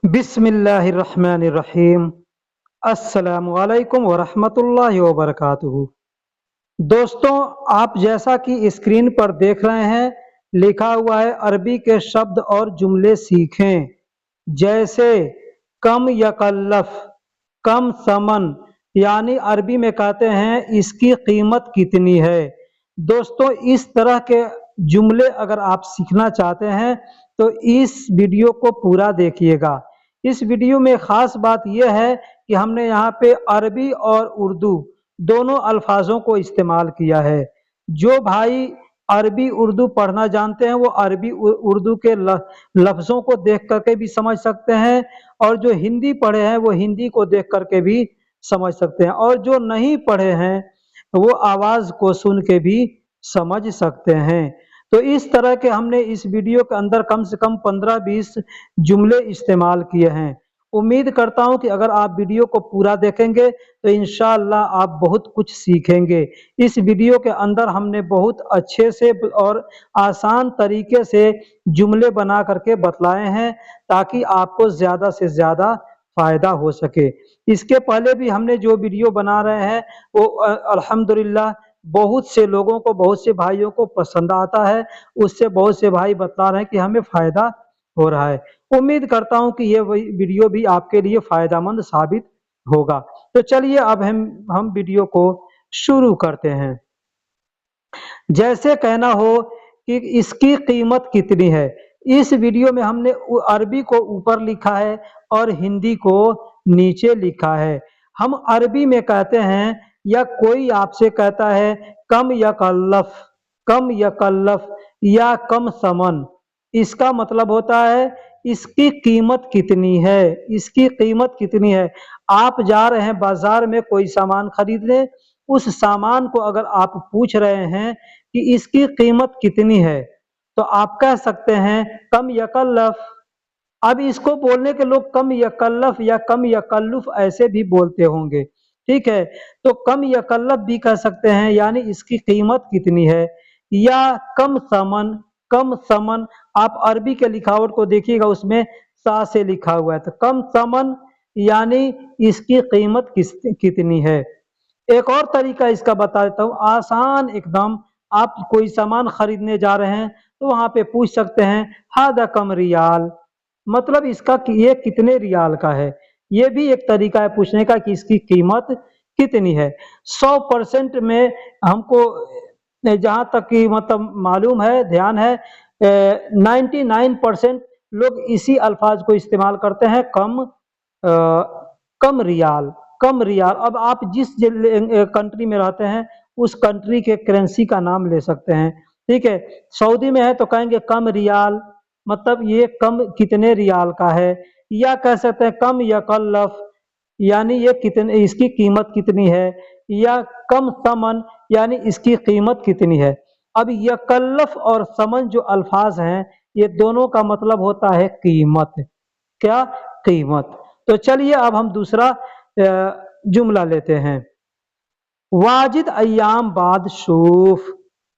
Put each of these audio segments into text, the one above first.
बिस्मिल्लाहिर्रहमानिर्रहीम। अस्सलामु अलैकुम वरहमतुल्लाहि वबरकातुहू। दोस्तों, आप जैसा कि स्क्रीन पर देख रहे हैं, लिखा हुआ है अरबी के शब्द और जुमले सीखें। जैसे कम यकल्लफ, कम समन, यानी अरबी में कहते हैं इसकी कीमत कितनी है। दोस्तों, इस तरह के जुमले अगर आप सीखना चाहते हैं तो इस वीडियो को पूरा देखिएगा। इस वीडियो में ख़ास बात यह है कि हमने यहाँ पे अरबी और उर्दू दोनों अल्फाजों को इस्तेमाल किया है। जो भाई अरबी उर्दू पढ़ना जानते हैं वो अरबी उर्दू के लफ्ज़ों को देख करके भी समझ सकते हैं, और जो हिंदी पढ़े हैं वो हिंदी को देख करके भी समझ सकते हैं, और जो नहीं पढ़े हैं वो आवाज़ को सुन के भी समझ सकते हैं। तो इस तरह के हमने इस वीडियो के अंदर कम से कम 15-20 जुमले इस्तेमाल किए हैं। उम्मीद करता हूं कि अगर आप वीडियो को पूरा देखेंगे तो इंशाअल्लाह आप बहुत कुछ सीखेंगे। इस वीडियो के अंदर हमने बहुत अच्छे से और आसान तरीके से जुमले बना करके बतलाए हैं ताकि आपको ज़्यादा से ज़्यादा फ़ायदा हो सके। इसके पहले भी हमने जो वीडियो बना रहे हैं वो अल्हम्दुलिल्लाह बहुत से लोगों को, बहुत से भाइयों को पसंद आता है। उससे बहुत से भाई बता रहे हैं कि हमें फ़ायदा हो रहा है। उम्मीद करता हूं कि ये वीडियो भी आपके लिए फ़ायदेमंद साबित होगा। तो चलिए अब हम वीडियो को शुरू करते हैं। जैसे कहना हो कि इसकी कीमत कितनी है। इस वीडियो में हमने अरबी को ऊपर लिखा है और हिंदी को नीचे लिखा है। हम अरबी में कहते हैं, या कोई आपसे कहता है कम यकल्लफ, कम यकल्लफ या कम समन, इसका मतलब होता है इसकी कीमत कितनी है, इसकी कीमत कितनी है। आप जा रहे हैं बाजार में कोई सामान खरीदने, उस सामान को अगर आप पूछ रहे हैं कि इसकी कीमत कितनी है तो आप कह सकते हैं कम यकल्लफ। अब इसको बोलने के लोग कम यकल्लफ या कम यकल्लुफ ऐसे भी बोलते होंगे, ठीक है। तो कम यकल्लफ भी कह सकते हैं, यानी इसकी कीमत कितनी है, या कम समन, कम समन। आप अरबी के लिखावट को देखिएगा, उसमें सा से लिखा हुआ है, तो कम समन यानी इसकी कीमत कितनी है। एक और तरीका इसका बता देता हूँ, आसान एकदम। आप कोई सामान खरीदने जा रहे हैं तो वहां पे पूछ सकते हैं हादा कम रियाल, मतलब इसका ये कितने रियाल का है। ये भी एक तरीका है पूछने का कि इसकी कीमत कितनी है। 100% में हमको जहाँ तक कि मतलब मालूम है, ध्यान है, 99% लोग इसी अल्फाज को इस्तेमाल करते हैं, कम रियाल, कम रियाल। अब आप जिस कंट्री में रहते हैं उस कंट्री के करेंसी का नाम ले सकते हैं, ठीक है। सऊदी में है तो कहेंगे कम रियाल, मतलब ये कम कितने रियाल का है। या कह सकते हैं कम यकल्लफ, यानी ये कितने, इसकी कीमत कितनी है। या कम समन, यानी इसकी कीमत कितनी है। अब यकल्लफ और समन जो अल्फाज हैं ये दोनों का मतलब होता है कीमत। क्या? कीमत। तो चलिए अब हम दूसरा जुमला लेते हैं। वाजिद अय्याम बाद शूफ,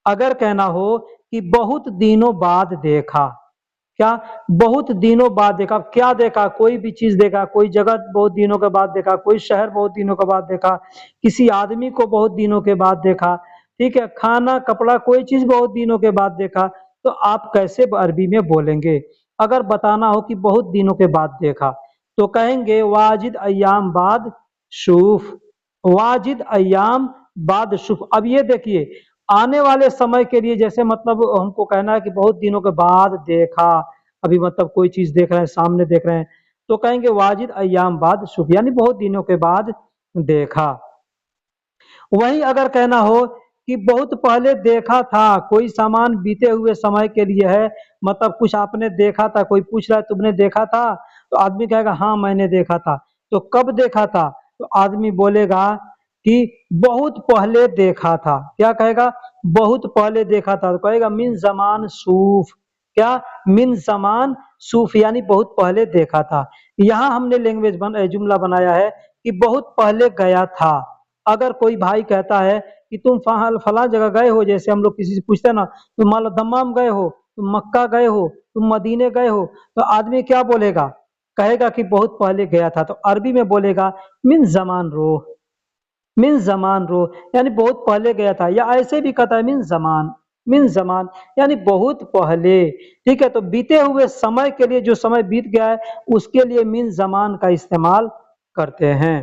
अगर कहना हो कि बहुत दिनों बाद देखा। क्या? बहुत दिनों बाद देखा। क्या देखा? कोई भी चीज देखा, कोई जगह बहुत दिनों के बाद देखा, कोई शहर बहुत दिनों के बाद देखा, किसी आदमी को बहुत दिनों के बाद देखा, ठीक है। खाना, कपड़ा, कोई चीज बहुत दिनों के बाद देखा। तो आप कैसे अरबी में बोलेंगे अगर बताना हो कि बहुत दिनों के बाद देखा? तो कहेंगे वाजिद अय्याम बाद शूफ, वाजिद अय्याम बाद शूफ। अब ये देखिए, आने वाले समय के लिए जैसे मतलब हमको कहना है कि बहुत दिनों के बाद देखा, अभी मतलब कोई चीज देख रहे हैं, सामने देख रहे हैं, तो कहेंगे वाजिद अय्याम बाद शुभ, यानी बहुत दिनों के बाद देखा। वहीं अगर कहना हो कि बहुत पहले देखा था, कोई सामान बीते हुए समय के लिए है, मतलब कुछ आपने देखा था, कोई पूछ रहा है तुमने देखा था, तो आदमी कहेगा हाँ मैंने देखा था। तो कब देखा था? तो आदमी बोलेगा कि बहुत पहले देखा था। क्या कहेगा? बहुत पहले देखा था। तो कहेगा मिन जमान सूफ। क्या? मिन जमान सूफ, यानी बहुत पहले देखा था। यहाँ हमने जुमला बनाया है कि बहुत पहले गया था। अगर कोई भाई कहता है कि तुम फला जगह गए हो, जैसे हम लोग किसी से पूछते हैं ना, तुम मान लो दम्माम गए हो, तुम मक्का गए हो, तुम मदीने गए हो, तो आदमी क्या बोलेगा? कहेगा कि बहुत पहले गया था, तो अरबी में बोलेगा मिन जमान रोह, मिन जमान रो, यानी बहुत पहले गया था। या ऐसे भी कहता है मिन जमान, मिन जमान यानी बहुत पहले। ठीक है, तो बीते हुए समय के लिए, जो समय बीत गया है उसके लिए मिन जमान का इस्तेमाल करते हैं।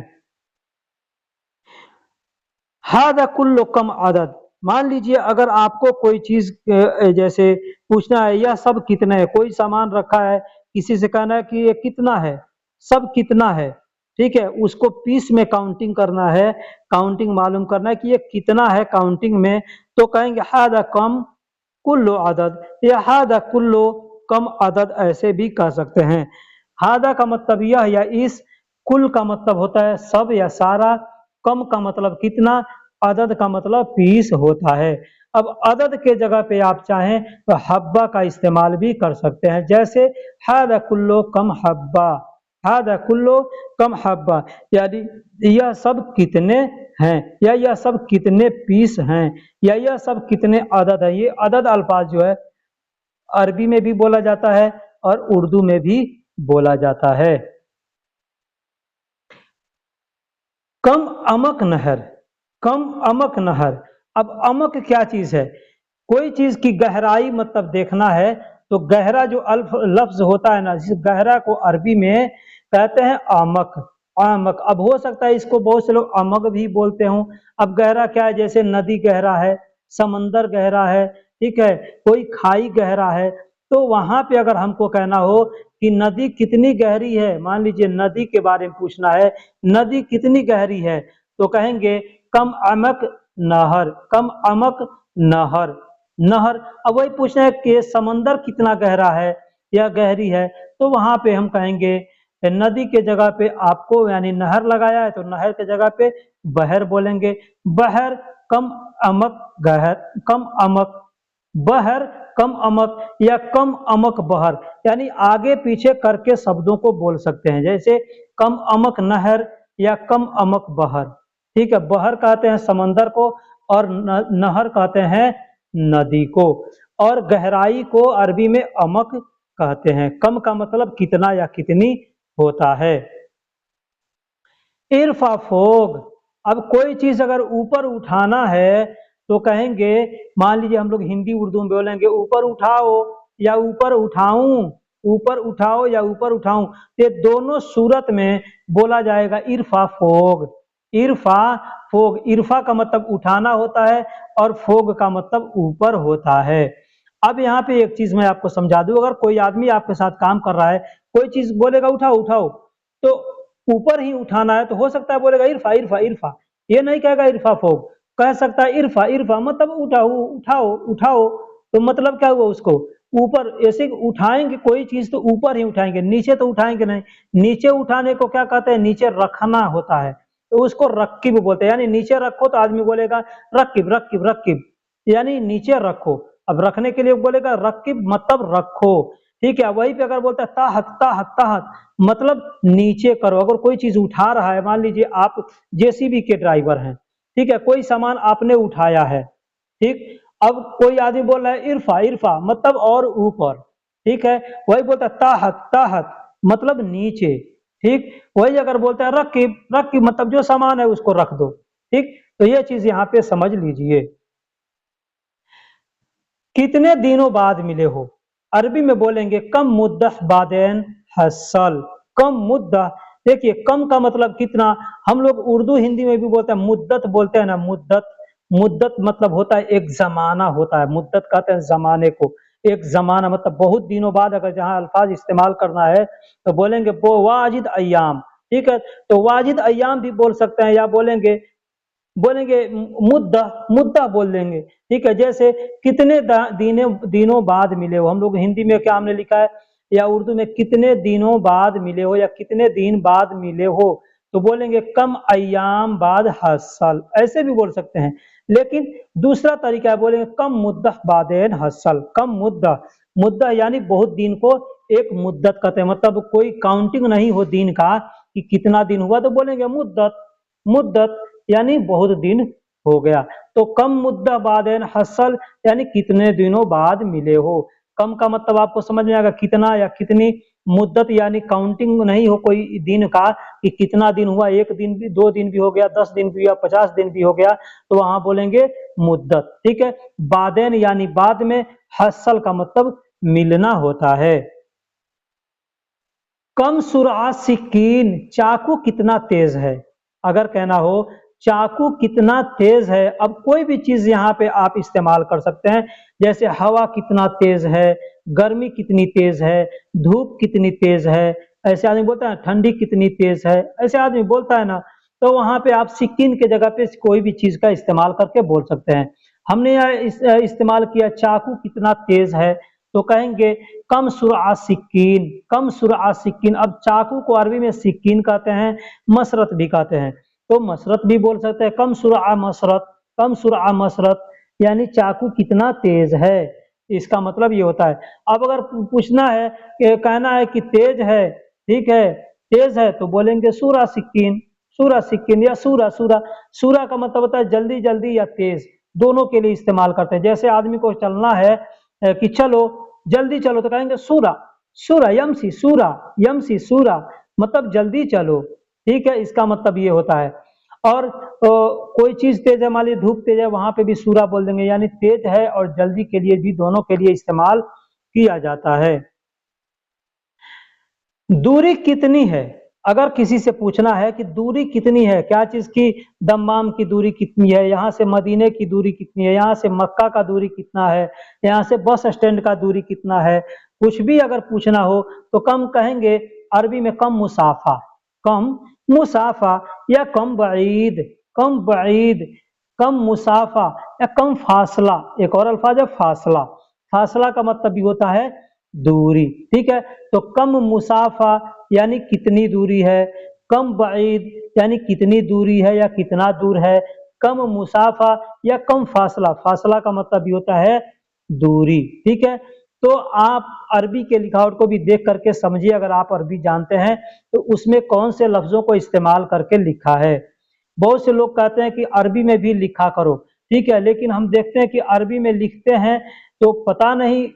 हादा कुल्लु कम अदद, मान लीजिए अगर आपको कोई चीज जैसे पूछना है यह सब कितने है, कोई सामान रखा है, किसी से कहना है कि ये कितना है, सब कितना है। ठीक है, उसको पीस में काउंटिंग करना है, काउंटिंग मालूम करना है कि ये कितना है काउंटिंग में, तो कहेंगे हादा कम कुल्लु अदद, या हादा कुल्लु कम अदद, ऐसे भी कह सकते हैं। हादा का मतलब यह या इस, कुल का मतलब होता है सब या सारा, कम का मतलब कितना, अदद का मतलब पीस होता है। अब अदद के जगह पे आप चाहें तो हब्बा का इस्तेमाल भी कर सकते हैं, जैसे हादा कुल्लो कम हब्बा, हादा कुल्लो कम हब्बा, यानी यह सब कितने हैं, या यह सब कितने पीस हैं, या यह सब कितने अदद है। ये अदद अल्फाज जो है अरबी में भी बोला जाता है और उर्दू में भी बोला जाता है। कम अमक नहर, कम अमक नहर। अब अमक क्या चीज है, कोई चीज की गहराई मतलब देखना है, तो गहरा जो अल्फ लफ्ज होता है ना, जिस गहरा को अरबी में कहते हैं आमक, आमक। अब हो सकता है इसको बहुत से लोग अमक भी बोलते हों। अब गहरा क्या है, जैसे नदी गहरा है, समंदर गहरा है, ठीक है, कोई खाई गहरा है, तो वहां पे अगर हमको कहना हो कि नदी कितनी गहरी है, मान लीजिए नदी के बारे में पूछना है, नदी कितनी गहरी है, तो कहेंगे कम अमक नहर, कम अमक नहर, नहर। अब वही पूछना है कि समंदर कितना गहरा है या गहरी है, तो वहां पे हम कहेंगे नदी के जगह पे आपको यानी नहर लगाया है तो नहर के जगह पे बहर बोलेंगे, बहर कम अमक गहर, कम अमक बहर, कम अमक, या कम अमक बहर, यानी आगे पीछे करके शब्दों को बोल सकते हैं, जैसे कम अमक नहर या कम अमक बहर। ठीक है, बहर कहते हैं समंदर को और नहर कहते हैं नदी को, और गहराई को अरबी में अमक कहते हैं। कम का मतलब कितना या कितनी होता है। इरफा फोग, अब कोई चीज अगर ऊपर उठाना है तो कहेंगे, मान लीजिए हम लोग हिंदी उर्दू में बोलेंगे ऊपर उठाओ या ऊपर उठाऊं, ऊपर उठाओ या ऊपर उठाऊं, ये दोनों सूरत में बोला जाएगा इरफा फोग, इरफा फोग। इरफा का मतलब उठाना होता है और फोग का मतलब ऊपर होता है। अब यहाँ पे एक चीज मैं आपको समझा दूं, अगर कोई आदमी आपके साथ काम कर रहा है, कोई चीज बोलेगा उठाओ उठाओ, तो ऊपर ही उठाना है, तो हो सकता है बोलेगा इरफा इरफा इरफा, ये नहीं कहेगा इरफा फोग, कह सकता है इरफा इरफा मतलब उठाओ उठाओ उठाओ, तो मतलब क्या हुआ, उसको ऊपर ऐसे उठाएंगे कोई चीज तो ऊपर ही उठाएंगे, नीचे तो उठाएंगे नहीं। नीचे उठाने को क्या कहते हैं, नीचे रखना होता है, तो उसको रक्किब बोलते हैं, यानी नीचे रखो तो आदमी बोलेगा रक्किब रक्किब रक्किब, यानी नीचे रखो। अब रखने के लिए बोलेगा रक्किब मतलब रखो। ठीक है, वही पे अगर बोलता है ताहत ताहत ताहत मतलब नीचे करो। अगर कोई चीज उठा रहा है, मान लीजिए आप जेसीबी के ड्राइवर हैं, ठीक है, कोई सामान आपने उठाया है, ठीक, अब कोई आदमी बोल रहा है इरफा इरफा मतलब और ऊपर, ठीक है, वही बोलता है ताहत ताहत मतलब नीचे, ठीक, वही अगर बोलता है रकीब रकीब मतलब जो सामान है उसको रख दो। ठीक, तो ये चीज यहाँ पे समझ लीजिए। कितने दिनों बाद मिले हो, अरबी में बोलेंगे कम मुद्दत बादेन हसल, कम मुद्दा। देखिए कम का मतलब कितना, हम लोग उर्दू हिंदी में भी बोलते हैं मुद्दत बोलते हैं ना, मुद्दत, मुद्दत मतलब होता है एक जमाना होता है, मुद्दत कहते हैं जमाने को, एक जमाना मतलब बहुत दिनों बाद अगर जहां अल्फाज इस्तेमाल करना है तो बोलेंगे वो वाजिद अय्याम। ठीक है, तो वाजिद अय्याम भी बोल सकते हैं, या बोलेंगे बोलेंगे मुद्दा, मुद्दा बोल देंगे। ठीक है, जैसे कितने दिनों बाद मिले हो, हम लोग हिंदी में क्या हमने लिखा है या उर्दू में कितने दिनों बाद मिले हो या कितने दिन बाद मिले हो, तो बोलेंगे कम अय्याम बाद हसल, ऐसे भी बोल सकते हैं। लेकिन दूसरा तरीका है, बोलेंगे कम मुद्दत बादेन हसल, कम मुद्दा, मुद्दा यानी बहुत दिन को एक मुद्दत कहते हैं, मतलब कोई काउंटिंग नहीं हो दिन का कि कितना दिन हुआ, तो बोलेंगे मुद्दत, मुद्दत यानी बहुत दिन हो गया। तो कम मुद्दा बादेन हसल यानी कितने दिनों बाद मिले हो। कम का मतलब आपको समझ में आएगा कितना या कितनी, मुद्दत यानी काउंटिंग नहीं हो कोई दिन का कि कितना दिन हुआ, 1 दिन भी, 2 दिन भी हो गया, 10 दिन भी हुआ, 50 दिन भी हो गया, तो वहां बोलेंगे मुद्दत। ठीक है। बादेन यानी बाद में, हसल का मतलब मिलना होता है। कम सुरआत सिक्कीन, चाकू कितना तेज है। अगर कहना हो चाकू कितना तेज है, अब कोई भी चीज यहाँ पे आप इस्तेमाल कर सकते हैं, जैसे हवा कितना तेज है, गर्मी कितनी तेज है, धूप कितनी तेज है, ऐसे आदमी बोलता है ठंडी कितनी तेज है, ऐसे आदमी बोलता है ना, तो वहां पे आप सिक्कीन के जगह पे कोई भी चीज का इस्तेमाल करके बोल सकते हैं। हमने यहाँ इस्तेमाल किया चाकू कितना तेज है, तो कहेंगे कम सुरआ सिक्कीन, कम सुरआ सिक्कीन। अब चाकू को अरबी में सिक्कीन कहते हैं, मसरत भी कहते हैं, तो मसरत भी बोल सकते हैं, कम सुरआ मसरत, कम सुरआ मसरत यानी चाकू कितना तेज है, इसका मतलब ये होता है। अब अगर पूछना है कि कहना है कि तेज है, ठीक है, तेज है, तो बोलेंगे सूरा सिक्कीन, सूरा सिक्कीन या सूरा सूरा। सूरा का मतलब होता है जल्दी जल्दी या तेज, दोनों के लिए इस्तेमाल करते हैं। जैसे आदमी को चलना है कि चलो जल्दी चलो, तो कहेंगे सूरा सूरा यमसी सूरा, यमसी सूरा, मतलब जल्दी चलो। ठीक है, इसका मतलब ये होता है। और कोई चीज तेज है, मान लीजिए धूप तेज है, वहां पे भी सूरा बोल देंगे, यानी तेज है और जल्दी के लिए भी, दोनों के लिए इस्तेमाल किया जाता है। दूरी कितनी है, अगर किसी से पूछना है कि दूरी कितनी है, क्या चीज की, दम्माम की दूरी कितनी है, यहाँ से मदीने की दूरी कितनी है, यहाँ से मक्का का दूरी कितना है, यहाँ से बस स्टैंड का दूरी कितना है, कुछ भी अगर पूछना हो तो कम कहेंगे अरबी में कम मुसाफा, कम मुसाफा या कम बईद, कम बईद, कम मुसाफा या कम फासला। एक और अल्फाज है फासला, फासला का मतलब भी होता है दूरी। ठीक है, तो कम मुसाफा यानी कितनी दूरी है, कम बईद यानी कितनी दूरी है या कितना दूर है, कम मुसाफा या कम फासला, फासला का मतलब भी होता है दूरी। ठीक है, तो आप अरबी के लिखावट को भी देख करके समझिए, अगर आप अरबी जानते हैं तो उसमें कौन से लफ्जों को इस्तेमाल करके लिखा है। बहुत से लोग कहते हैं कि अरबी में भी लिखा करो, ठीक है, लेकिन हम देखते हैं कि अरबी में लिखते हैं तो पता नहीं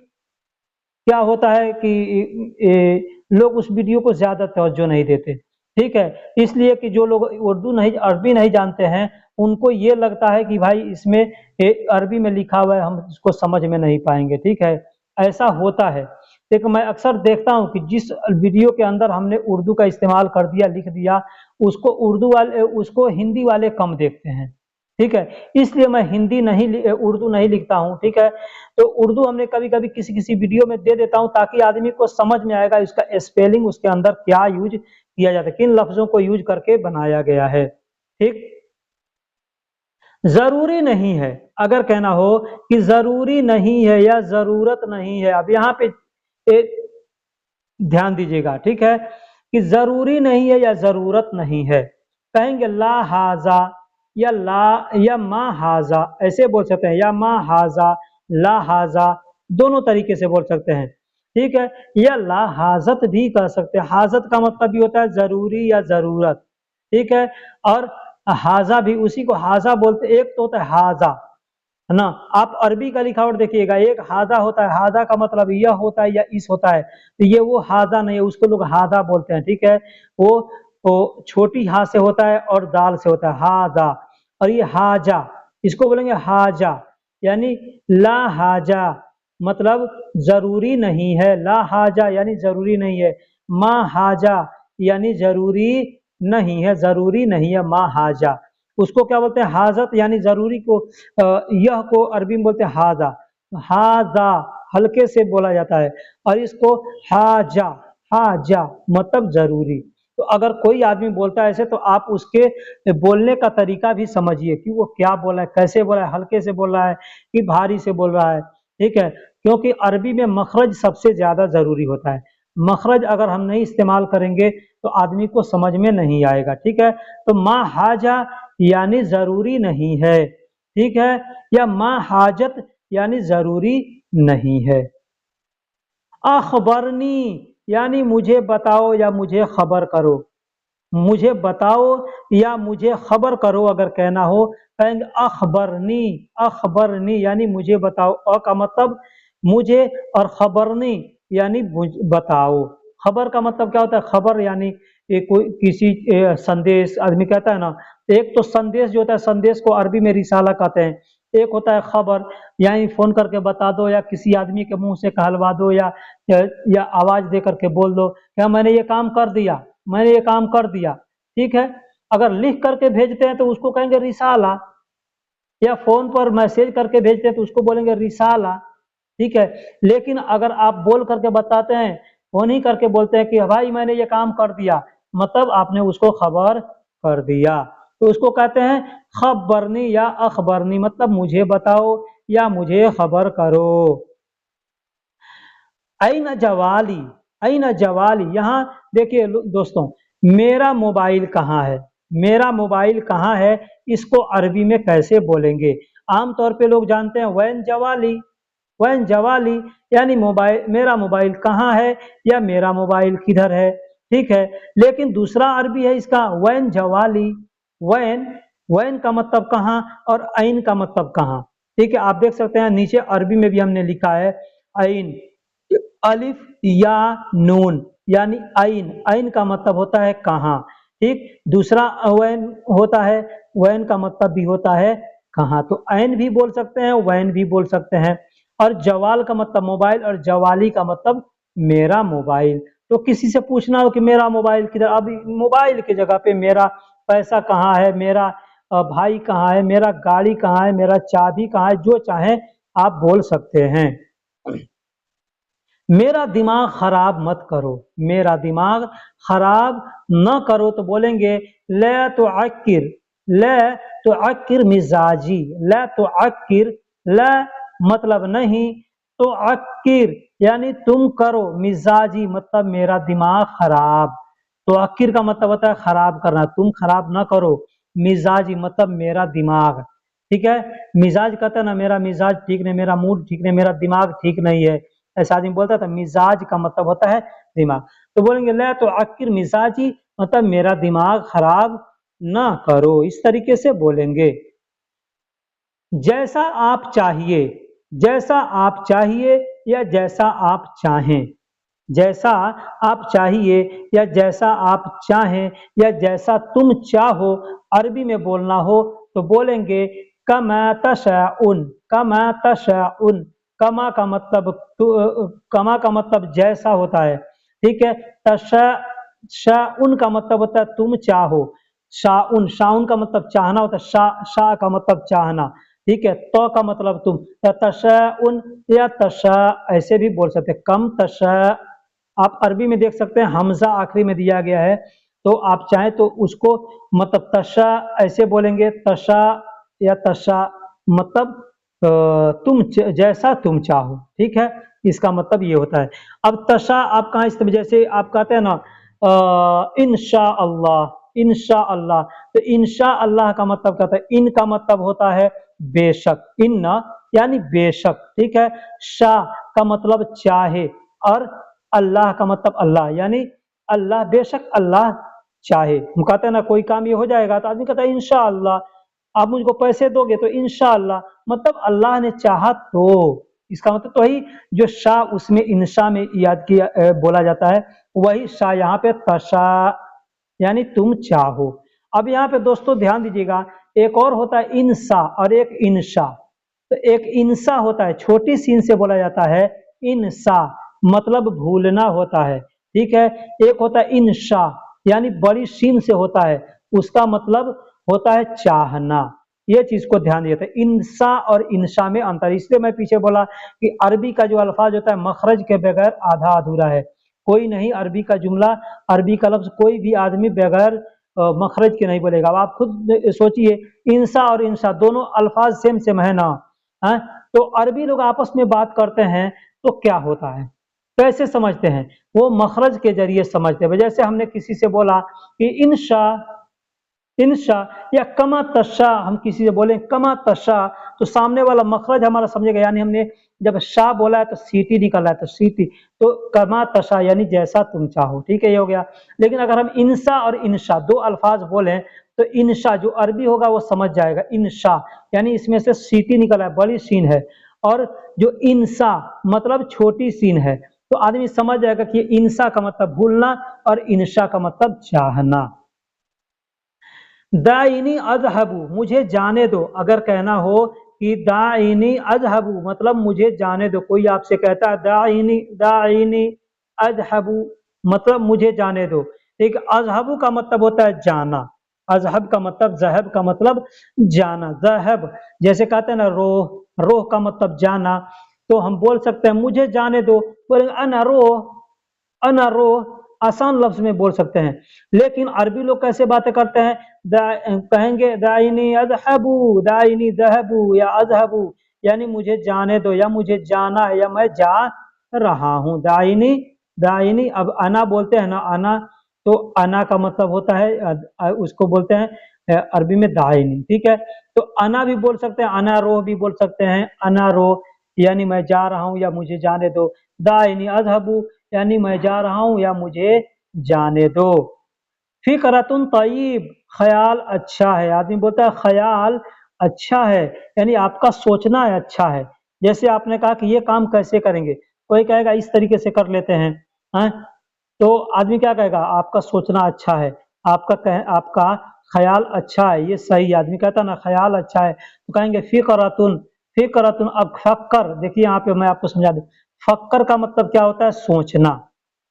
क्या होता है कि लोग उस वीडियो को ज्यादा तवज्जो नहीं देते। ठीक है, इसलिए कि जो लोग उर्दू नहीं, अरबी नहीं जानते हैं, उनको ये लगता है कि भाई इसमें अरबी में लिखा हुआ है, हम इसको समझ में नहीं पाएंगे। ठीक है, ऐसा होता है। लेकिन मैं अक्सर देखता हूं कि जिस वीडियो के अंदर हमने उर्दू का इस्तेमाल कर दिया, लिख दिया, उसको उर्दू वाले, उसको हिंदी वाले कम देखते हैं। ठीक है, इसलिए मैं हिंदी नहीं, उर्दू नहीं लिखता हूं। ठीक है, तो उर्दू हमने कभी कभी किसी किसी वीडियो में दे देता हूं, ताकि आदमी को समझ में आएगा इसका स्पेलिंग, उसके अंदर क्या यूज किया जाता है, किन लफ्जों को यूज करके बनाया गया है। ठीक, जरूरी नहीं है, अगर कहना हो कि जरूरी नहीं है या जरूरत नहीं है, अब यहाँ पे ध्यान दीजिएगा। ठीक है, कि जरूरी नहीं है या जरूरत नहीं है, कहेंगे ला हाजा या ला या मा हाजा, ऐसे बोल सकते हैं, या मा हाजा, ला हाजा, दोनों तरीके से बोल सकते हैं। ठीक है, या ला हाजत भी कह सकते हैं, हाजत का मतलब भी होता है जरूरी या जरूरत। ठीक है, और हाजा भी, उसी को हाजा बोलते, एक तो होता है हाजा, है ना। आप अरबी का लिखावट देखिएगा, एक हाजा होता है, हाजा का मतलब यह होता है या इस होता है, तो ये वो हाजा नहीं है, उसको लोग हाजा बोलते हैं। ठीक है, वो छोटी हा से होता है और दाल से होता है हाजा, और ये हाजा, इसको बोलेंगे हाजा, यानी ला हाजा मतलब जरूरी नहीं है, ला हाजा यानी जरूरी नहीं है, मा हाजा यानी जरूरी नहीं है, जरूरी नहीं है, मा हाजा। उसको क्या बोलते हैं, हाजत, यानी जरूरी को, यह को अरबी में बोलते हैं हाजा, हाजा हल्के से बोला जाता है, और इसको हाजा, हाजा मतलब जरूरी। तो अगर कोई आदमी बोलता है ऐसे, तो आप उसके बोलने का तरीका भी समझिए कि वो क्या बोला है, कैसे बोला है, हल्के से बोल रहा है कि भारी से बोल रहा है। ठीक है, क्योंकि अरबी में मखरज सबसे ज्यादा जरूरी होता है, मखरज अगर हम नहीं इस्तेमाल करेंगे तो आदमी को समझ में नहीं आएगा। ठीक है, तो मा हाजा यानी जरूरी नहीं है। ठीक है, या मा हाजत यानी जरूरी नहीं है। अखबरनी यानी मुझे बताओ या मुझे खबर करो, मुझे बताओ या मुझे खबर करो, अगर कहना हो कहेंगे अखबरनी, अखबरनी यानी मुझे बताओ, अ का मतलब मुझे और खबरनी यानी बताओ। खबर का मतलब क्या होता है? खबर यानी कोई किसी संदेश आदमी कहता है ना, एक तो संदेश जो होता है, संदेश को अरबी में रिसाला कहते हैं। एक होता है खबर, यानी फोन करके बता दो या किसी आदमी के मुंह से कहलवा दो या, या आवाज दे करके बोल दो क्या मैंने ये काम कर दिया, मैंने ये काम कर दिया। ठीक है, अगर लिख करके भेजते हैं तो उसको कहेंगे रिसाला, या फोन पर मैसेज करके भेजते हैं तो उसको बोलेंगे रिसाला। ठीक है, लेकिन अगर आप बोल करके बताते हैं, फोन ही करके बोलते हैं कि भाई मैंने ये काम कर दिया, मतलब आपने उसको खबर कर दिया, तो उसको कहते हैं खबरनी या अखबरनी, मतलब मुझे बताओ या मुझे खबर करो। ऐन जवाली, ऐन जवाली, यहाँ देखिए दोस्तों, मेरा मोबाइल कहाँ है, मेरा मोबाइल कहाँ है, इसको अरबी में कैसे बोलेंगे? आमतौर पे लोग जानते हैं वैन जवाली, वैन जवाली, यानी मोबाइल, मेरा मोबाइल कहाँ है या मेरा मोबाइल किधर है। ठीक है, लेकिन दूसरा अरबी है इसका वैन जवाली। वैन, वैन का मतलब कहाँ और ऐन का मतलब कहाँ। ठीक है, आप देख सकते हैं नीचे अरबी में भी हमने लिखा है ऐन, अलिफ या नून, यानी ऐन, ऐन का मतलब होता है कहाँ। ठीक, दूसरा वैन होता है, वैन का मतलब भी होता है कहाँ, तो ऐन भी बोल सकते हैं, वैन भी बोल सकते हैं। और जवाल का मतलब मोबाइल और जवाली का मतलब मेरा मोबाइल। तो किसी से पूछना हो कि मेरा मोबाइल किधर, अभी मोबाइल की जगह पे मेरा पैसा कहाँ है, मेरा भाई कहाँ है, मेरा गाड़ी कहाँ है, मेरा चाबी कहाँ है, जो चाहे आप बोल सकते हैं। मेरा दिमाग खराब मत करो, मेरा दिमाग खराब न करो तो बोलेंगे ला तुअक्किर, ला तुअक्किर मिजाजी, ला तुअक्किर, ला मतलब नहीं, तो अक्किर यानी तुम करो, मिजाजी मतलब मेरा दिमाग खराब। तो अक्किर का मतलब होता है खराब करना, तुम खराब ना करो। मिजाजी मतलब मेरा दिमाग। ठीक है, मिजाज कहता है ना, मेरा मिजाज ठीक नहीं, मेरा मूड ठीक नहीं, मेरा दिमाग ठीक नहीं है, ऐसा आदमी बोलता था। मिजाज का मतलब होता है दिमाग, तो बोलेंगे ला तो अक्किर मिजाजी, मतलब मेरा दिमाग खराब ना करो, इस तरीके से बोलेंगे। जैसा आप चाहिए, जैसा आप चाहिए या जैसा आप चाहें, जैसा आप चाहिए या जैसा आप चाहें या जैसा तुम चाहो, अरबी में बोलना हो तो बोलेंगे कमा तशाउन, कमा तशाउन। कमा का मतलब कमा का मतलब जैसा होता है। ठीक है, तशा, शाउन का मतलब होता है तुम चाहो। शाउन, शाउन का मतलब चाहना होता है, शाह का मतलब चाहना। ठीक है, तो का मतलब तुम, तशाउन या तशा ऐसे भी बोल सकते हैं, कम तशा। आप अरबी में देख सकते हैं हमजा आखिरी में दिया गया है, तो आप चाहें तो उसको मतलब तशा ऐसे बोलेंगे, तशा या तशा, मतलब तुम जैसा तुम चाहो। ठीक है, इसका मतलब ये होता है। अब तशा आप कहाँ इस्तेमाल, जैसे आप कहते हैं ना इंशा अल्लाह, इंशा अल्लाह, तो इंशा अल्लाह का मतलब कहता है, इन का मतलब होता है बेशक, इन यानी बेशक। ठीक है, शाह का मतलब चाहे और अल्लाह का मतलब अल्लाह, यानी अल्लाह, बेशक अल्लाह चाहे। हम कहते हैं ना कोई काम ये हो जाएगा तो आदमी कहता है इंशाअल्लाह, आप मुझको पैसे दोगे तो इंशाअल्लाह, मतलब अल्लाह ने चाहा तो। इसका मतलब तो वही जो शाह उसमें इंशा में याद किया बोला जाता है, वही शाह यहाँ पे तशा, यानी तुम चाहो। अब यहाँ पे दोस्तों ध्यान दीजिएगा, एक और होता है इंसा और एक इंशा। तो एक इंसा होता है, छोटी सीन से बोला जाता है इंसा, मतलब भूलना होता है। ठीक है, एक होता है इंशा, यानी बड़ी सीन से होता है, उसका मतलब होता है चाहना। ये चीज को ध्यान दिया था, इंसा और इंशा में अंतर, इसलिए मैं पीछे बोला कि अरबी का जो अल्फाज होता है मखरज के बगैर आधा अधूरा है। कोई नहीं अरबी का जुमला, अरबी का लफ्ज कोई भी आदमी बगैर मखरज के नहीं बोलेगा। अब आप खुद सोचिए, इंसा और इंशा दोनों अल्फाज सेम सेम है ना, है? तो अरबी लोग आपस में बात करते हैं तो क्या होता है, कैसे समझते हैं, वो मखरज के जरिए समझते हैं। जैसे हमने किसी से बोला कि इंशा, इंशा या कमा तशा, हम किसी से बोले कमा तशा, तो सामने वाला मखरज हमारा समझेगा, यानी हमने जब शाह बोला है तो सीटी निकला है, तो सीटी, तो कमा तशा यानी जैसा तुम चाहो। ठीक है, ये हो गया। लेकिन अगर हम इंसा और इंशा दो अल्फाज बोले तो इंशा जो अरबी होगा वो समझ जाएगा, इंशा यानी इसमें से सीटी निकला है, बड़ी सीन है, और जो इंसा मतलब छोटी सीन है, तो आदमी समझ जाएगा कि इंसा का मतलब भूलना और इंशा का मतलब चाहना। दाइनी अजहबू, मुझे जाने दो। अगर कहना हो कि दाइनी अजहबू मतलब मुझे जाने दो, कोई आपसे कहता है दाइनी अजहबू मतलब मुझे जाने दो। ठीक, अजहबू का मतलब होता है जाना। अजहब का मतलब, जहब का मतलब जाना। जहब जैसे कहते हैं ना रोह, रोह का मतलब जाना, तो हम बोल सकते हैं मुझे जाने दो, बोलेंगे अना रोह, अना रोह, आसान लफ्ज में बोल सकते हैं। लेकिन अरबी लोग कैसे बातें करते हैं, कहेंगे दाइनी अजहबू, दाइनी जहबू या अजहबू, यानी मुझे जाने दो या मुझे जाना है या मैं जा रहा हूँ। दाइनी दाइनी, अब अना बोलते हैं ना, अना, तो अना का मतलब होता है उसको बोलते हैं अरबी में दाइनी। ठीक है, तो अना भी बोल सकते हैं, अना रो भी बोल सकते हैं, अना रो यानी मैं जा रहा हूँ या मुझे जाने दो। दाइनी अजहबू यानी मैं जा रहा हूँ या मुझे जाने दो। फिक्रतुन तय्यब, ख्याल अच्छा है। आदमी बोलता है ख्याल अच्छा है, यानी आपका सोचना है अच्छा है। जैसे आपने कहा कि ये काम कैसे करेंगे, कोई कहेगा इस तरीके से कर लेते हैं, हैं? तो आदमी क्या कहेगा, आपका सोचना अच्छा है, आपका ख्याल अच्छा है, ये सही है। आदमी कहता है ना ख्याल अच्छा है, तो कहेंगे फिक्रतुन, फिक्रतुन। अब फक्कर, देखिए यहाँ पे मैं आपको समझा दूं, फक्कर का मतलब क्या होता है, सोचना।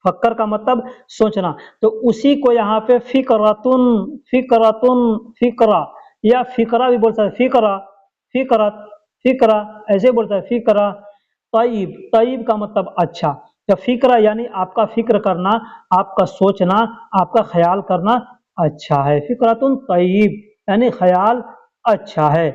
फक्कर का मतलब सोचना, तो उसी को यहाँ पे फिक्रतुन, फिक्रतुन, फिकरा या फिकरा भी बोल सकते हैं, फिकरा, फिकरत, फिकरा ऐसे बोलता है, फिकरा। तय्यब, तय्यब का मतलब अच्छा, या फिक्रा यानी आपका फिक्र करना, आपका सोचना, आपका ख्याल करना अच्छा है। फिक्रतुन तय्यब यानी ख्याल अच्छा है।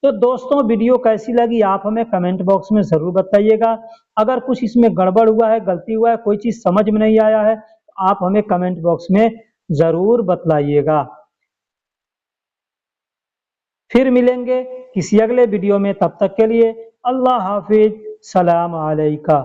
तो दोस्तों वीडियो कैसी लगी आप हमें कमेंट बॉक्स में ज़रूर बताइएगा। अगर कुछ इसमें गड़बड़ हुआ है, गलती हुआ है, कोई चीज़ समझ में नहीं आया है, आप हमें कमेंट बॉक्स में ज़रूर बतलाइएगा। फिर मिलेंगे किसी अगले वीडियो में, तब तक के लिए अल्लाह हाफिज, सलाम अलैका।